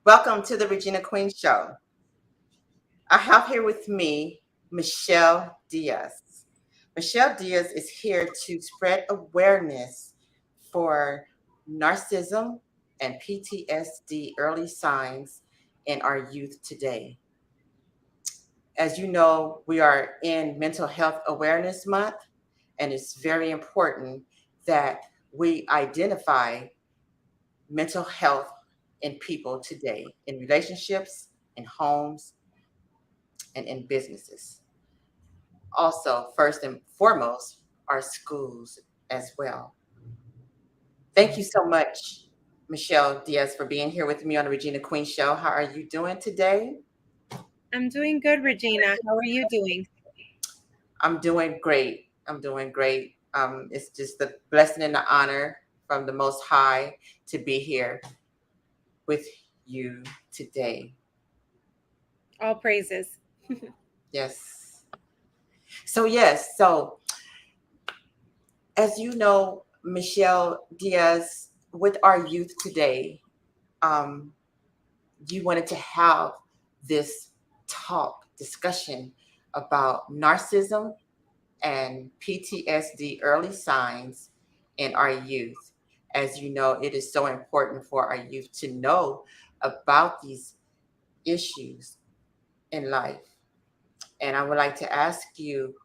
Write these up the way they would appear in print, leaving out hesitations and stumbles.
Welcome to the Regina Queen Show. I have here with me Michelle Diaz. Michelle Diaz is here to spread awareness for narcissism and PTSD early signs in our youth today. As you know, we are in Mental Health Awareness Month, and it's very important that we identify mental health in people today, in relationships, in homes, and in businesses. Also, first and foremost, our schools as well. Thank you so much, Michelle Diaz, for being here with me on the Regina Queen Show. How are you doing today? I'm doing good, Regina. How are you doing? I'm doing great. I'm doing great. It's just the blessing and the honor from the Most High to be here with you today. All praises. Yes. So as you know, Michelle Diaz, with our youth today, um, you wanted to have this discussion about narcissism and PTSD early signs in our youth. As you know, it is so important for our youth to know about these issues in life. And I would like to ask you,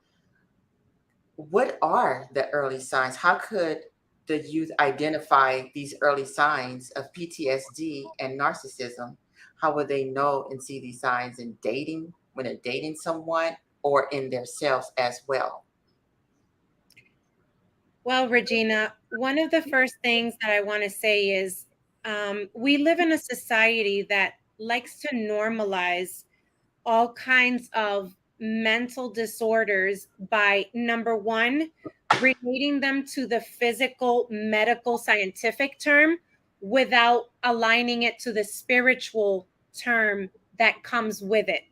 what are the early signs? How could the youth identify these early signs of PTSD and narcissism? How would they know and see these signs in dating, when they're dating someone, or in themselves as well? Well, Regina, one of the first things that I want to say is we live in a society that likes to normalize all kinds of mental disorders by number one, relating them to the physical, medical, scientific term without aligning it to the spiritual term that comes with it.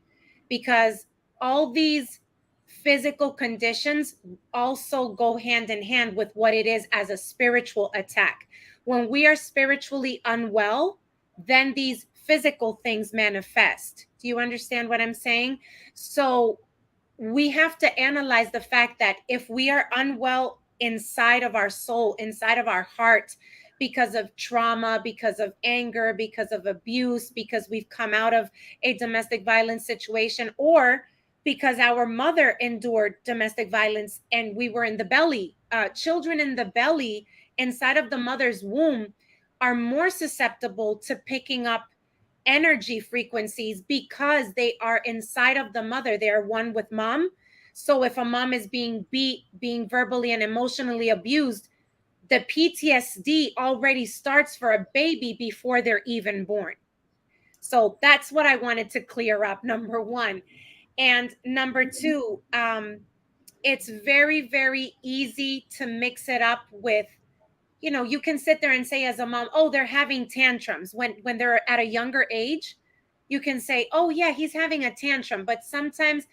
Because all these physical conditions also go hand in hand with what it is as a spiritual attack. When we are spiritually unwell, then these physical things manifest. Do you understand what I'm saying? So we have to analyze the fact that if we are unwell inside of our soul, inside of our heart, because of trauma, because of anger, because of abuse, because we've come out of a domestic violence situation, or because our mother endured domestic violence and we were in the belly, children in the belly inside of the mother's womb are more susceptible to picking up energy frequencies because they are inside of the mother. They are one with mom. So if a mom is being beat, being verbally and emotionally abused, the PTSD already starts for a baby before they're even born. So that's what I wanted to clear up, number one. And number two, it's very, very easy to mix it up with, you can sit there and say as a mom, oh, they're having tantrums when they're at a younger age. You can say, oh yeah, he's having a tantrum, but sometimes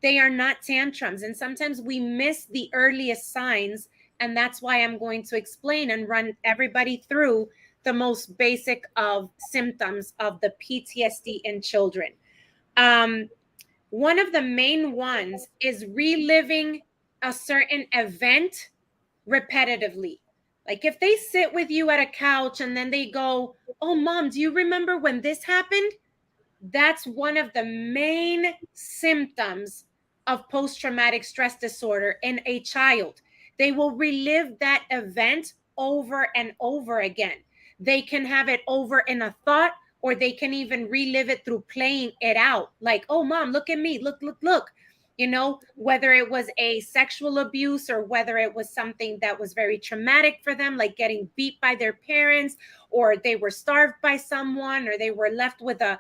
they are not tantrums, and sometimes we miss the earliest signs. And that's why I'm going to explain and run everybody through the most basic of symptoms of the PTSD in children. um, One of the main ones is reliving a certain event repetitively. Like if they sit with you at a couch and then they go, oh, mom, do you remember when this happened? That's one of the main symptoms of post traumatic stress disorder in a child. They will relive that event over and over again. They can have it over in a thought, or they can even relive it through playing it out. Like, oh, mom, look at me. Look, look, look. Whether it was a sexual abuse or whether it was something that was very traumatic for them, like getting beat by their parents, or they were starved by someone, or they were left with a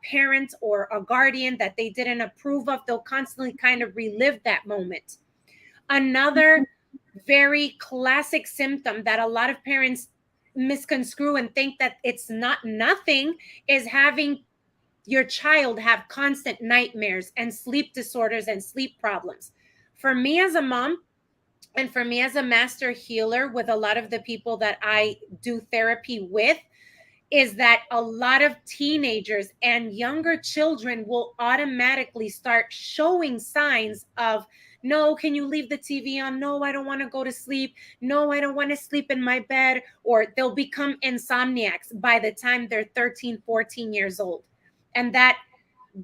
parent or a guardian that they didn't approve of, they'll constantly kind of relive that moment. Another very classic symptom that a lot of parents misconstrue and think that it's not nothing is having your child have constant nightmares and sleep disorders and sleep problems. For me as a mom, and for me as a master healer with a lot of the people that I do therapy with, is that a lot of teenagers and younger children will automatically start showing signs of, no, can you leave the TV on? No, I don't want to go to sleep. No, I don't want to sleep in my bed. Or they'll become insomniacs by the time they're 13, 14 years old. And that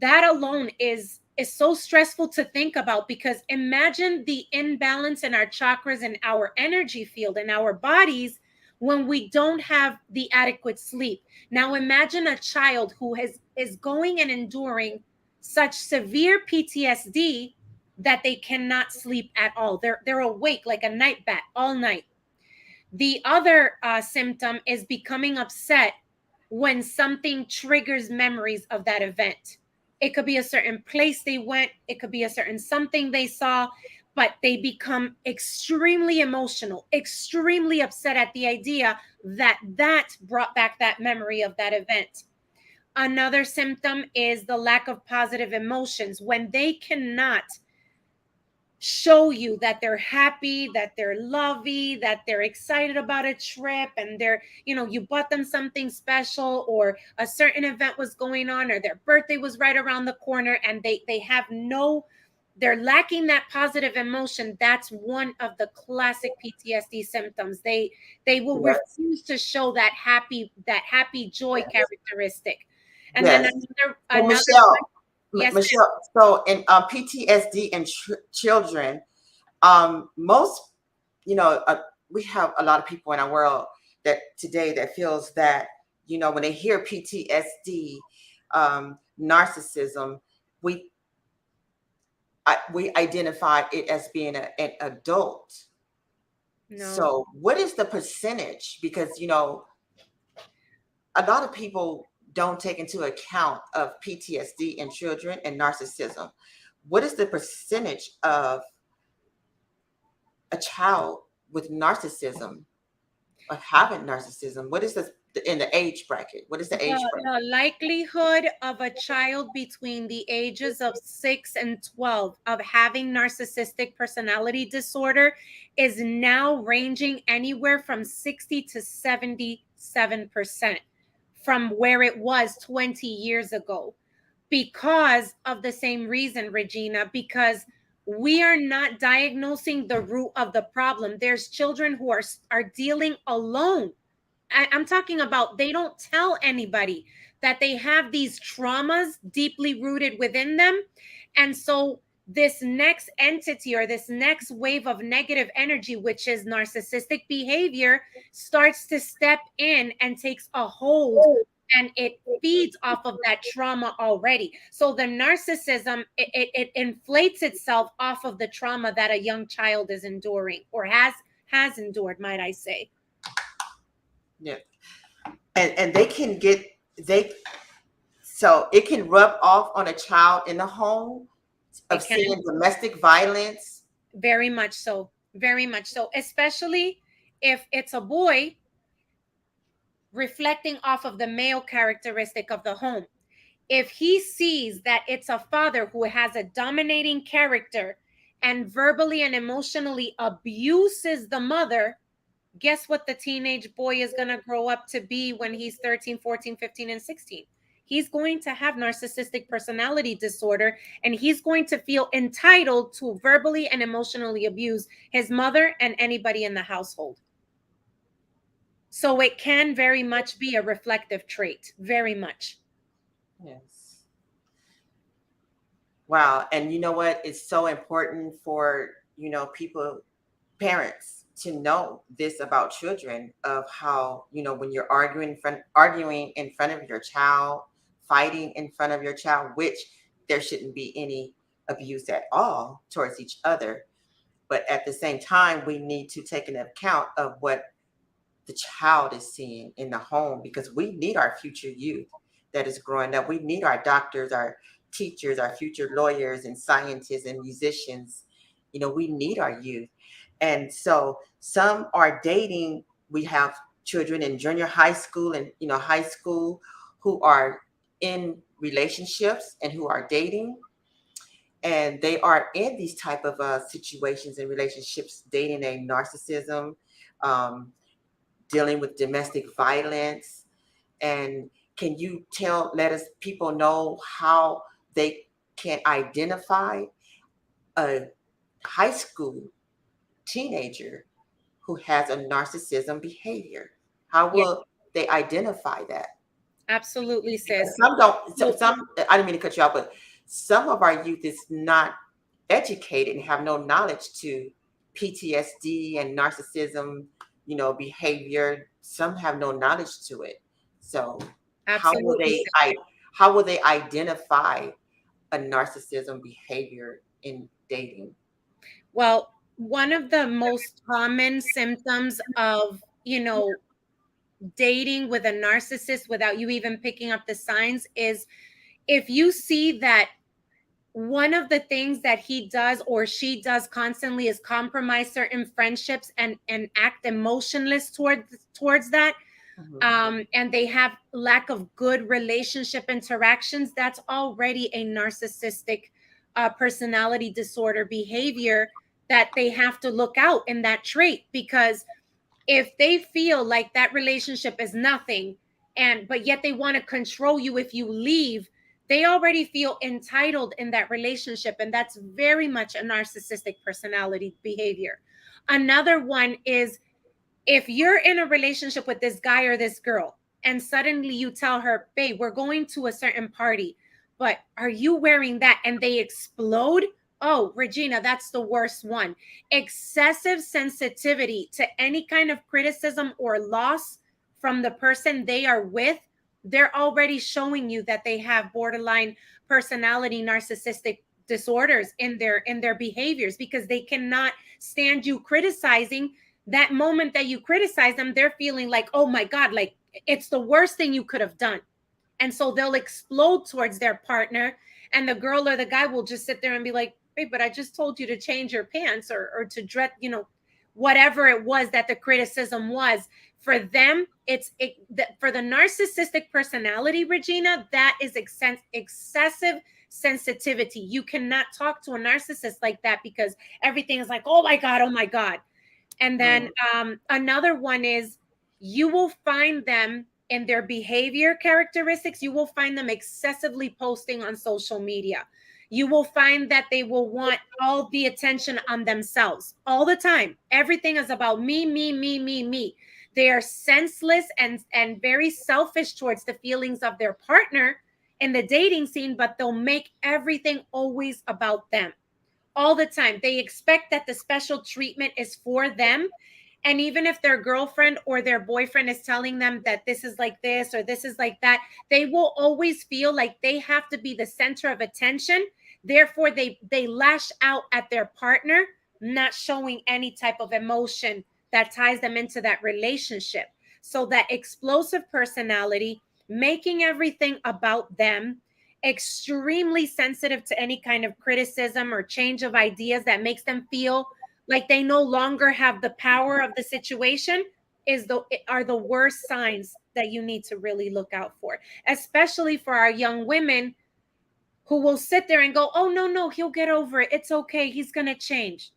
alone is so stressful to think about, because imagine the imbalance in our chakras and our energy field and our bodies when we don't have the adequate sleep. Now imagine a child who is going and enduring such severe PTSD that they cannot sleep at all. They're awake like a night bat all night. The other symptom is becoming upset when something triggers memories of that event. It could be a certain place they went, it could be a certain something they saw, but they become extremely emotional, extremely upset at the idea that that brought back that memory of that event. Another symptom is the lack of positive emotions. When they cannot show you that they're happy, that they're lovey, that they're excited about a trip, and they're, you bought them something special, or a certain event was going on, or their birthday was right around the corner, and they have no, they're lacking that positive emotion. That's one of the classic PTSD symptoms. They will Yes. refuse to show that happy joy Yes. characteristic. And then Yes. So another one. Michelle, Yes, ma'am. Michelle. So in PTSD in children, most, you know, uh, we have a lot of people in our world that today that feels that, when they hear PTSD, narcissism, we we identify it as being an adult. No. So what is the percentage? Because a lot of people don't take into account of PTSD in children and narcissism. What is the percentage of a child with narcissism, of having narcissism? What is the in the age bracket? What is the The, age bracket? the likelihood of a child between the ages of 6 and 12 of having narcissistic personality disorder is now ranging anywhere from 60 to 77% from where it was 20 years ago, because of the same reason, Regina, because we are not diagnosing the root of the problem. There's children who are dealing alone. I'm talking about, they don't tell anybody that they have these traumas deeply rooted within them. And so this next entity, or this next wave of negative energy, which is narcissistic behavior, starts to step in and takes a hold, and it feeds off of that trauma already. So the narcissism, it inflates itself off of the trauma that a young child is enduring, or has endured, might I say. Yeah, and they can get they so it can rub off on a child in the home of It can. seeing domestic violence. Very much so. Very much so. Especially if it's a boy, reflecting off of the male characteristic of the home. If he sees that it's a father who has a dominating character and verbally and emotionally abuses the mother, guess what the teenage boy is going to grow up to be when he's 13, 14, 15, and 16? He's going to have narcissistic personality disorder, and he's going to feel entitled to verbally and emotionally abuse his mother and anybody in the household. So it can very much be a reflective trait, very much. Yes. Wow. And you know what? It's so important for, people, parents, to know this about children, of how, when you're arguing in front of your child, fighting in front of your child, which there shouldn't be any abuse at all towards each other. But at the same time, we need to take into account of what the child is seeing in the home, because we need our future youth that is growing up. We need our doctors, our teachers, our future lawyers and scientists and musicians. We need our youth. And so some are dating. We have children in junior high school and high school who are in relationships and who are dating, and they are in these type of situations and relationships, dating a narcissism, um, dealing with domestic violence. And can you let us people know how they can identify a high school teenager who has a narcissism behavior? How Yeah, will they identify that? absolutely, Because sis. some don't, So I didn't mean to cut you off, but some of our youth is not educated and have no knowledge to PTSD and narcissism, behavior. Some have no knowledge to it. So how will absolutely, they, sis. how will they identify a narcissism behavior in dating? Well, one of the most common symptoms of, dating with a narcissist without you even picking up the signs is if you see that one of the things that he does or she does constantly is compromise certain friendships and act emotionless towards that, Mhm. and they have lack of good relationship interactions, that's already a narcissistic personality disorder behavior that they have to look out in that trait. Because if they feel like that relationship is nothing, and but yet they want to control you if you leave, they already feel entitled in that relationship, and that's very much a narcissistic personality behavior. Another one is if you're in a relationship with this guy or this girl and suddenly you tell her, babe, we're going to a certain party, but are you wearing that? And they explode. Oh, Regina, that's the worst one. Excessive sensitivity to any kind of criticism or loss from the person they are with. They're already showing you that they have borderline personality narcissistic disorders in their behaviors, because they cannot stand you criticizing. That moment that you criticize them, they're feeling like, oh my God, like it's the worst thing you could have done. And so they'll explode towards their partner. And the girl or the guy will just sit there and be like, hey, but I just told you to change your pants or to dress, whatever it was that the criticism was. For them, for the narcissistic personality, Regina, that is excessive sensitivity. You cannot talk to a narcissist like that because everything is like, oh my God, oh my God. And then Mhm. another one is you will find them in their behavior characteristics. You will find them excessively posting on social media. You will find that they will want all the attention on themselves all the time. Everything is about me, me, me, me, me. They are senseless and very selfish towards the feelings of their partner in the dating scene, but they'll make everything always about them all the time. They expect that the special treatment is for them. And even if their girlfriend or their boyfriend is telling them that this is like this or this is like that, they will always feel like they have to be the center of attention. Therefore, they lash out at their partner, not showing any type of emotion that ties them into that relationship. So that explosive personality, making everything about them, extremely sensitive to any kind of criticism or change of ideas that makes them feel like they no longer have the power of the situation, are the worst signs that you need to really look out for, especially for our young women who will sit there and go, oh no, he'll get over it, it's okay, he's going to change.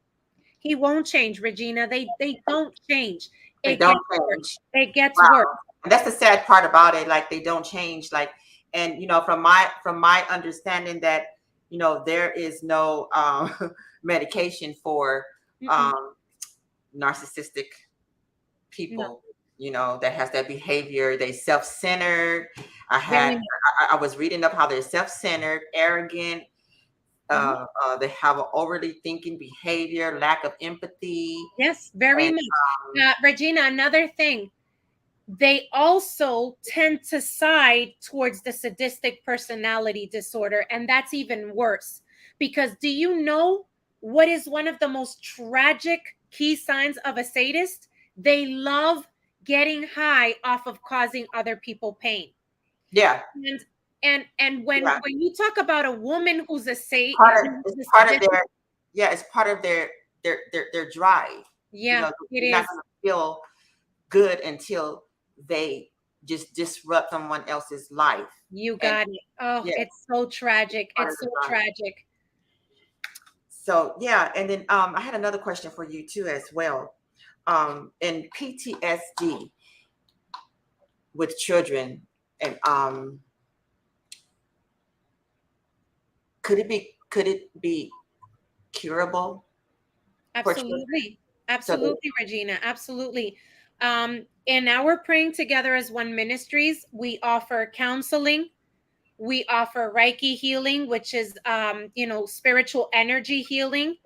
He won't change, Regina. They don't change. They It don't gets worse. change. It gets worse. Wow. And that's the sad part about it. Like they don't change. Like, and from my understanding that, there is no medication for Mm-mm. um, narcissistic No, people, that has that behavior. They self-centered. I very had, much. I was reading up how they're self-centered, arrogant. Mhm. They have an overly thinking behavior, lack of empathy, Yes, very and much. Regina, another thing, they also tend to side towards the sadistic personality disorder. And that's even worse. Because do you know what is one of the most tragic key signs of a sadist? They love getting high off of causing other people pain. yeah, And and when yeah. you talk about a woman who's a It's who's a part of sadistic, it's part of their drive. yeah, it You're not is. going to feel good until they just disrupt someone else's life. You And got it. Oh, yeah, it's so tragic. part of It's the so drive. tragic. So yeah, and then I had another question for you too as well. In PTSD with children, And could it be curable for children? Absolutely. So that, Absolutely, Regina. Absolutely. In our Praying Together as One ministries, we offer counseling. We offer Reiki healing, which is, spiritual energy healing.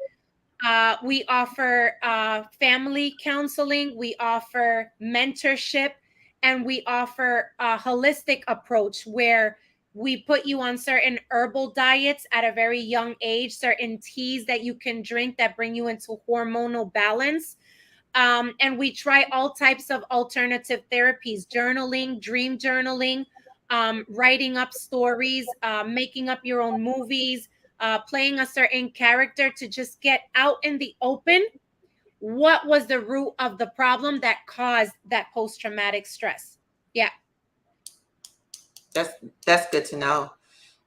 We offer family counseling. We offer mentorship, and we offer a holistic approach where we put you on certain herbal diets at a very young age, certain teas that you can drink that bring you into hormonal balance. And we try all types of alternative therapies, journaling, dream journaling, writing up stories, making up your own movies, playing a certain character to just get out in the open what was the root of the problem that caused that post traumatic stress. Yeah, that's that's good to know.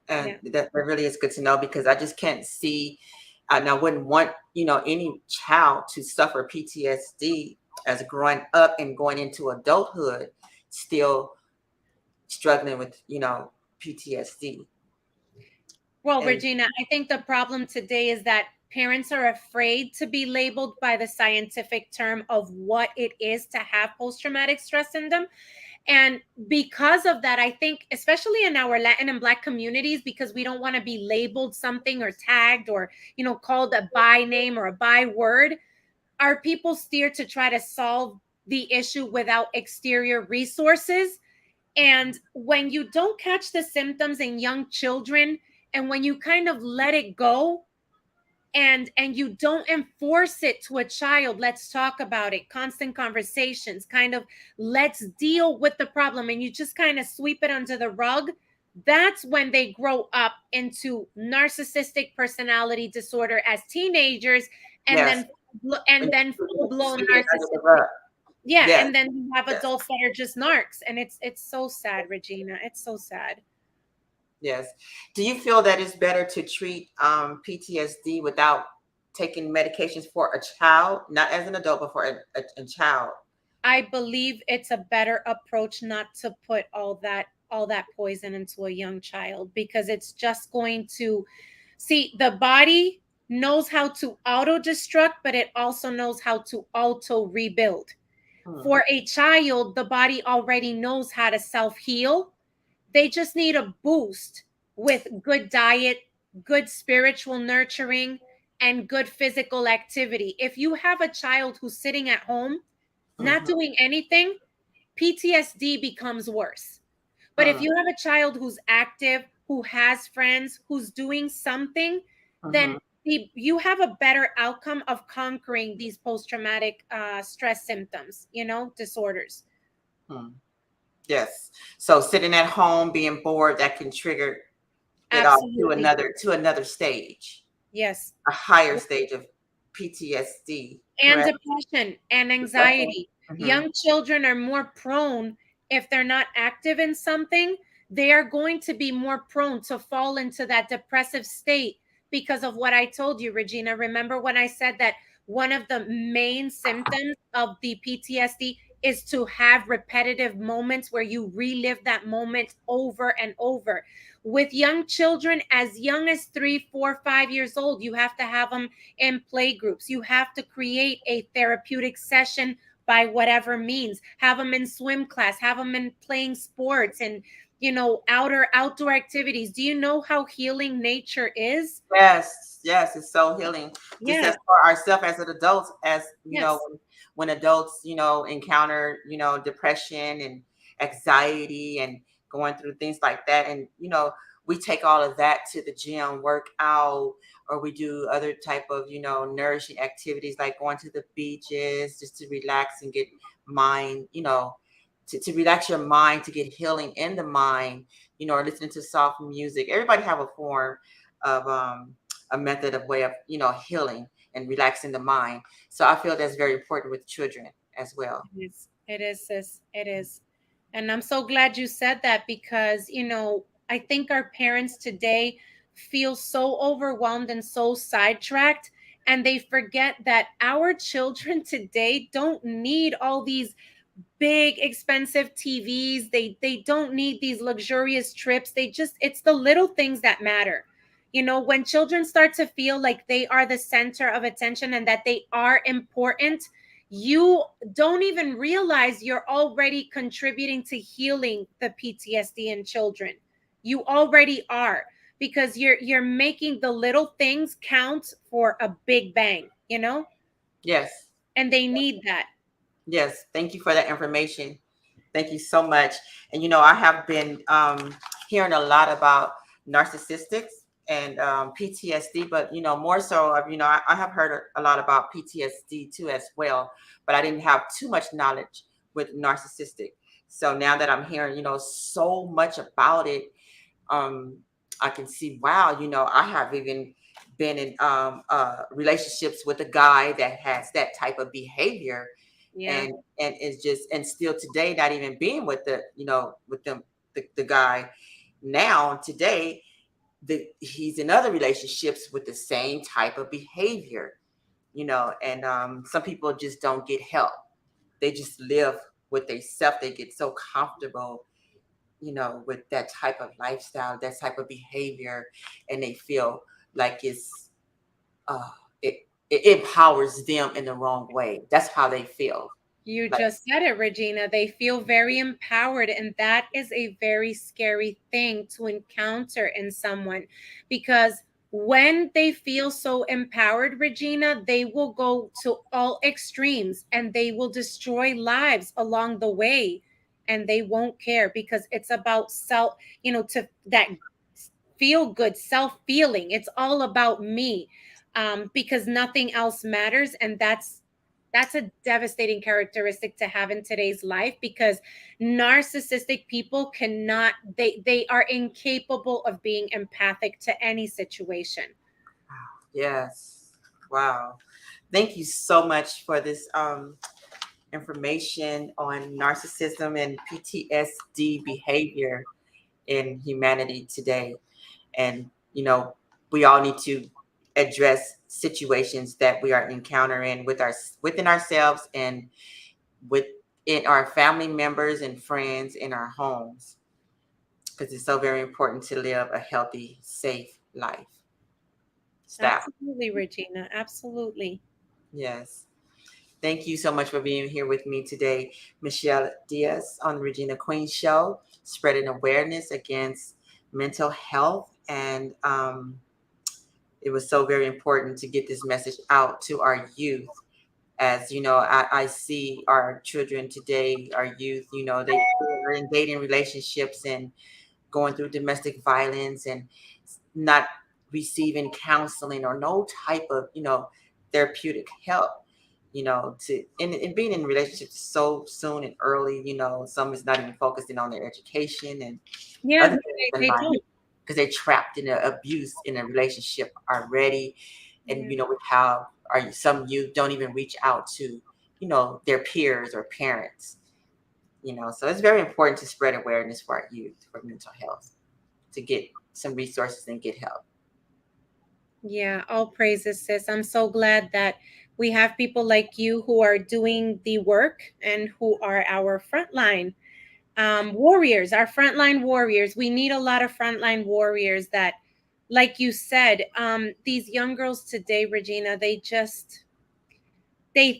And yeah. that really is good to know, because I just can't see, and I wouldn't want, any child to suffer PTSD as growing up and going into adulthood, still struggling with, PTSD. Well, And Regina, I think the problem today is that parents are afraid to be labeled by the scientific term of what it is to have post traumatic stress syndrome. And because of that, I think, especially in our Latin and Black communities, because we don't want to be labeled something or tagged or, called a by name or a by word, our people steer to try to solve the issue without exterior resources. And when you don't catch the symptoms in young children, and when you kind of let it go, and you don't enforce it to a child, let's talk about it, constant conversations, kind of let's deal with the problem, and you just kind of sweep it under the rug, that's when they grow up into narcissistic personality disorder as teenagers, and yes, then full blown sweep it under the narcissistic. rug. Yeah, Yes, and then you have yes, adults that are just narcs, and it's so sad, Regina. It's so sad. yes. Do you feel that it's better to treat PTSD without taking medications for a child, not as an adult, but for a child? I believe it's a better approach not to put all that poison into a young child, because it's just going to see, the body knows how to auto destruct, but it also knows how to auto rebuild. Hmm. For a child, the body already knows how to self heal. They just need a boost with good diet, good spiritual nurturing, and good physical activity. If you have a child who's sitting at home not Hmm. doing anything, PTSD becomes worse. But if Hmm. you have a child who's active, who has friends, who's doing something, then Hmm. you have a better outcome of conquering these post traumatic stress symptoms, disorders. Hmm. Yes. So sitting at home being bored, that can trigger it off to Absolutely. another stage, Yes. a higher stage of PTSD, And correct? depression and Depression. anxiety. Hmm. Young children are more prone, if they're not active in something, they are going to be more prone to fall into that depressive state because of what I told you, Regina. Remember when I said that one of the main symptoms of the PTSD is to have repetitive moments where you relive that moment over and over. With young children, as young as 3, 4, 5 years old, you have to have them in play groups. You have to create a therapeutic session by whatever means. Have them in swim class, have them in playing sports and outdoor activities. Do you know how healing nature is? Yes, yes, it's so healing. Just as Yes, for ourselves as an adults, as yes, when adults, encounter, depression and anxiety and going through things like that. And, we take all of that to the gym, work out, or we do other type of, nourishing activities like going to the beaches just to relax and get mind, to relax your mind, to get healing in the mind, or listening to soft music. Everybody have a form of a method of way of healing and relaxing the mind. So I feel that's very important with children as well. it is. It is, sis. It is. And I'm so glad you said that because, I think our parents today feel so overwhelmed and so sidetracked, and they forget that our children today don't need all these big expensive TVs. They don't need these luxurious trips. They just, it's the little things that matter. You know, when children start to feel like they are the center of attention and that they are important, you don't even realize you're already contributing to healing the PTSD in children. You already are, because you're making the little things count for a big bang, you know? Yes. And they need that. Yes. Thank you for that information. Thank you so much. And I have been hearing a lot about narcissistics and PTSD, but more so of I have heard a lot about PTSD too as well, but I didn't have too much knowledge with narcissistic. So now that I'm hearing so much about it, um, I can see, wow, I have even been in relationships with a guy that has that type of behavior, Yeah. and is just, and still today not even being with with them, the guy now today, he's in other relationships with the same type of behavior, and some people just don't get help. They just live with they self. They get so comfortable, with that type of lifestyle, that type of behavior, and they feel like uh it, it empowers them in the wrong way. That's how they feel. You Like, just said it, Regina. They feel very empowered, and that is a very scary thing to encounter in someone, because when they feel so empowered, Regina, they will go to all extremes and they will destroy lives along the way, and they won't care because it's about self, to that feel good self feeling. It's all about me, because nothing else matters, and that's a devastating characteristic to have in today's life, because narcissistic people cannot, they are incapable of being empathic to any situation. yes, wow. Thank you so much for this information on narcissism and PTSD behavior in humanity today. And we all need to address situations that we are encountering within ourselves and within our family members and friends in our homes, because it's so very important to live a healthy, safe life. Style. Absolutely, Regina, absolutely. Yes. Thank you so much for being here with me today, Michelle Diaz on the Regina Queen Show, spreading awareness against mental health. And it was so very important to get this message out to our youth. As I see our children today, our youth, they're in dating relationships and going through domestic violence and not receiving counseling or no type of therapeutic help, to and being in relationships so soon and early. Some is not even focusing on their education and Yeah, other things in they life, don't. because they're trapped in an abuse in a relationship already. And Yeah. we have some youth don't even reach out to their peers or parents. So it's very important to spread awareness for our youth for mental health, to get some resources and get help. Yeah, all praises, sis. I'm so glad that we have people like you who are doing the work and who are our frontline warriors, our frontline warriors. We need a lot of frontline warriors that, like you said, these young girls today, Regina, they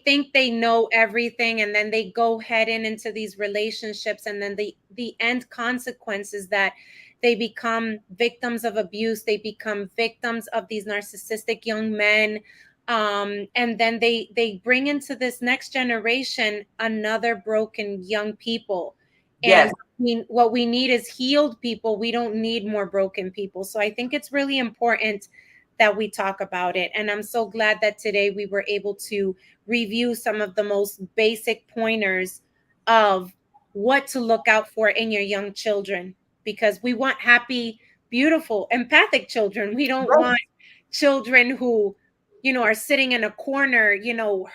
think they know everything, and then they go heading into these relationships, and then the end consequence is that they become victims of abuse, they become victims of these narcissistic young men, and then they bring into this next generation another broken young people. And Yes, what we need is healed people. We don't need more broken people. So I think it's really important that we talk about it, and I'm so glad that today we were able to review some of the most basic pointers of what to look out for in your young children, because we want happy, beautiful, empathic children. We don't want children who, are sitting in a corner,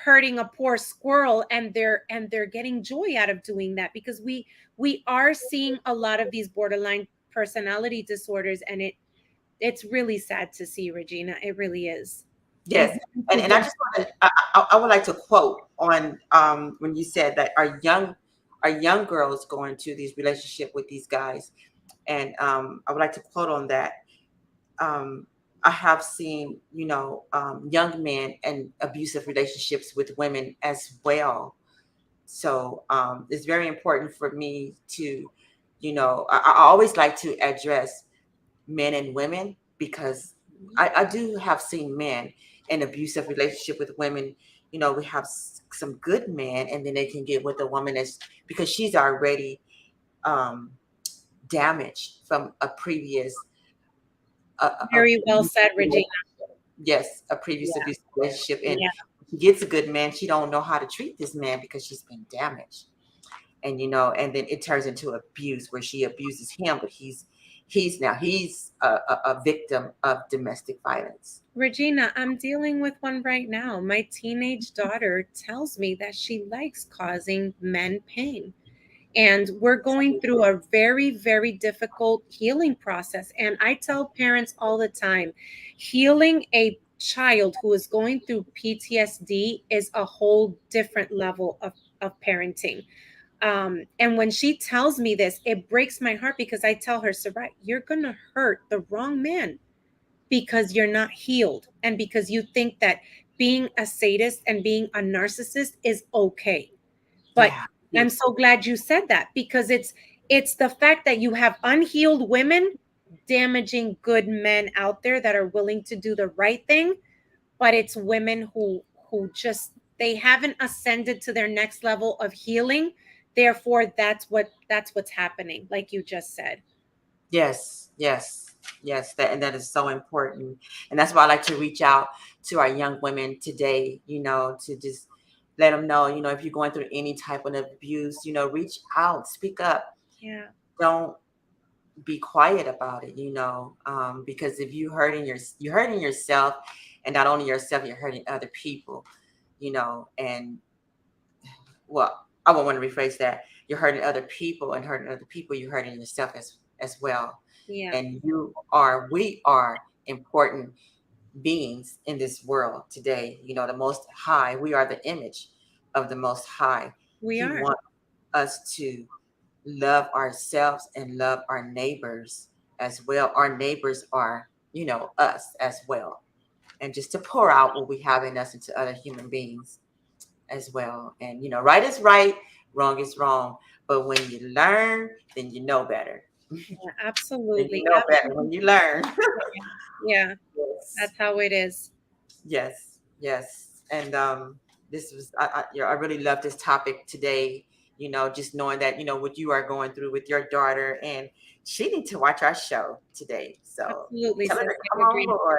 hurting a poor squirrel, and they're getting joy out of doing that, because we are seeing a lot of these borderline personality disorders, and it's really sad to see, Regina. It really is. And yes. And I just want to, I would like to quote on when you said that our young are young girls going to these relationship with these guys. And I would like to quote on that. Um, I have seen, young men and abusive relationships with women as well. So it's very important for me to, I always like to address men and women because I do have seen men in abusive relationship with women. We have some good men, and then they can get with a woman that's because she's already um, damaged from a previous Very well abusive said, Regina. relationship. Yes, a previous Yeah, abusive relationship, and yeah. she gets a good man. She don't know how to treat this man because she's been damaged, and and then it turns into abuse where she abuses him, but he's a victim of domestic violence. Regina, I'm dealing with one right now. My teenage daughter tells me that she likes causing men pain. And we're going through a very, very difficult healing process. And I tell parents all the time healing a child who is going through PTSD is a whole different level of parenting. And when she tells me this, it breaks my heart because I tell her, Sarai, you're going to hurt the wrong man because you're not healed and because you think that being a sadist and being a narcissist is okay. But Yeah, I'm so glad you said that because it's the fact that you have unhealed women damaging good men out there that are willing to do the right thing, but it's women who just they haven't ascended to their next level of healing. Therefore, that's what's happening, like you just said. yes, yes, yes. That is so important, and that's why I like to reach out to our young women today. To just let them know. If you're going through any type of abuse, reach out, speak up. Yeah, Don't be quiet about it. Because if you're hurting yourself, and not only yourself, you're hurting other people. And well, I won't want to rephrase that. You're hurting other people, and hurting other people, you're hurting yourself as well. yeah. And we are important beings in this world today. The Most High, we are the image of the Most High. We He are. wants us to love ourselves and love our neighbors as well. Our neighbors are, us as well. And just to pour out what we have in us into other human beings as well. And right is right, wrong is wrong. But when you learn, then you know better. Yeah, Then you absolutely. know better when Absolutely. you learn. Yeah, Yes, that's how it is. yes, yes. And this was I really love this topic today. Just knowing that what you are going through with your daughter, and she need to watch our show today. So Absolutely, tell her sis. to I come on agree. board.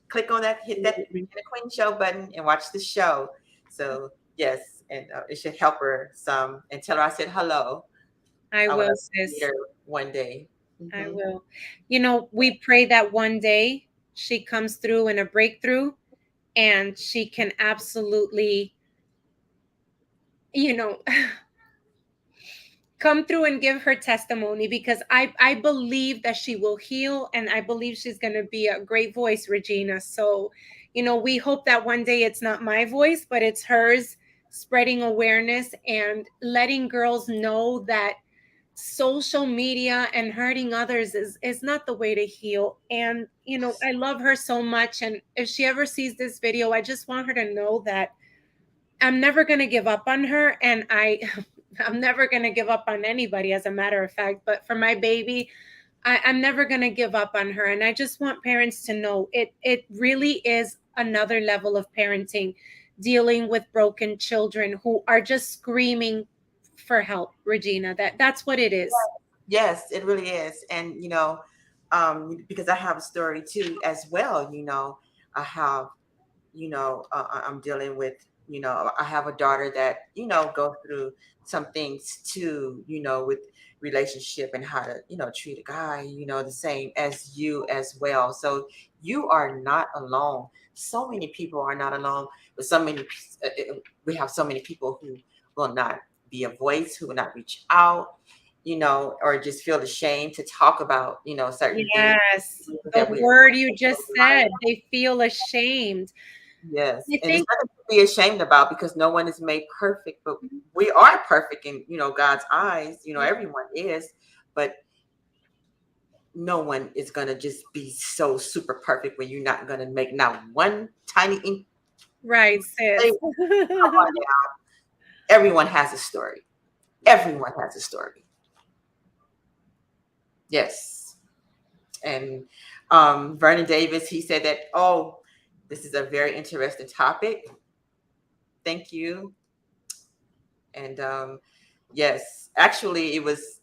Click on that, hit that Absolutely. Regina Queen Show button, and watch the show. So yes, and it should help her some. And tell her I said hello. I I want will, to meet sis. her one day. I Hmm. will. We pray that one day she comes through in a breakthrough and she can absolutely, you know, come through and give her testimony because I believe that she will heal and I believe she's going to be a great voice, Regina. So, we hope that one day it's not my voice, but it's hers, spreading awareness and letting girls know that social media and hurting others is not the way to heal. And I love her so much, and if she ever sees this video, I just want her to know that I'm never going to give up on her, and I'm never going to give up on anybody, as a matter of fact. But for my baby, I'm never going to give up on her. And I just want parents to know it really is another level of parenting, dealing with broken children who are just screaming for help, Regina. That's what it is. Yes, it really is. And because I have a story too as well. I have I'm dealing with, I have a daughter that, go through some things too, with relationship and how to, treat a guy, the same as you as well. So you are not alone. So many people are not alone, but we have so many people who will not be a voice, who will not reach out, or just feel ashamed to talk about, certain things Yes, the that we word you just said, they feel ashamed. yes, I and it's think nothing to be ashamed about, because no one is made perfect, but we are perfect in, God's eyes. Everyone is, but no one is going to just be so super perfect when you're not going to make not one tiny Right, sis. mistake. Come on now. Everyone has a story. Everyone has a story. Yes. And Vernon Davis, he said that, oh, this is a very interesting topic. Thank you. And yes, actually, it was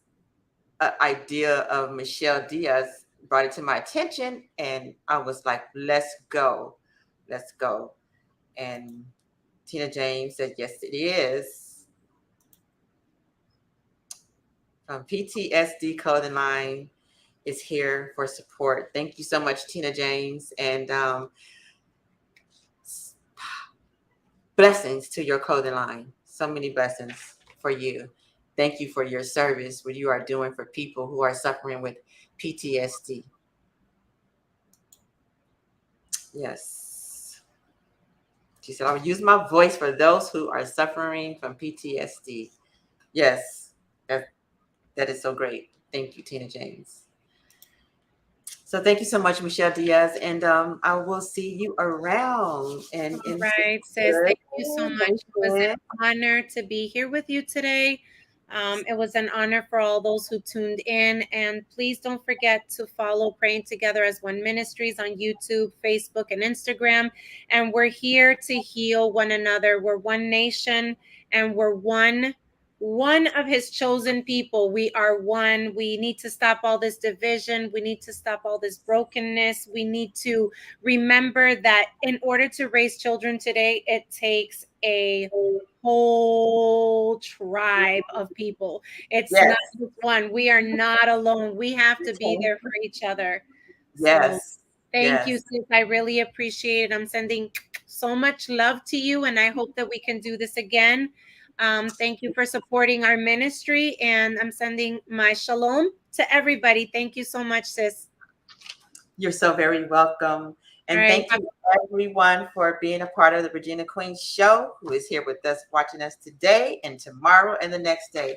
an idea of Michelle Diaz brought it to my attention, and I was like, let's go. Let's go. And Tina James said, yes, it is. PTSD Clothing Line is here for support. Thank you so much, Tina James. And blessings to your clothing line. So many blessings for you. Thank you for your service, what you are doing for people who are suffering with PTSD. Yes. She said, I'll use my voice for those who are suffering from PTSD. Yes, that is so great. Thank you, Tina James. So thank you so much, Michelle Diaz, and I will see you around. And All right, sis. Thank you so much. It was an honor to be here with you today. It was an honor for all those who tuned in. And please don't forget to follow Praying Together as One Ministries on YouTube, Facebook, and Instagram. And we're here to heal one another. We're one nation, and we're one of his chosen people. We are one. We need to stop all this division. We need to stop all this brokenness. We need to remember that in order to raise children today, it takes a whole tribe of people. It's Yes. not just one. We are not alone. We have to be there for each other. So Yes. thank you, Yes. sis. I really appreciate it. I'm sending so much love to you, and I hope that we can do this again. Thank you for supporting our ministry, and I'm sending my shalom to everybody. Thank you so much, sis. You're so very welcome. All And right. thank you, everyone, for being a part of the Regina Queen Show, who is here with us, watching us today and tomorrow and the next day.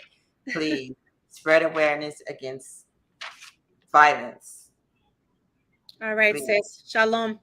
Please spread awareness against violence. All right, Please. sis. Shalom.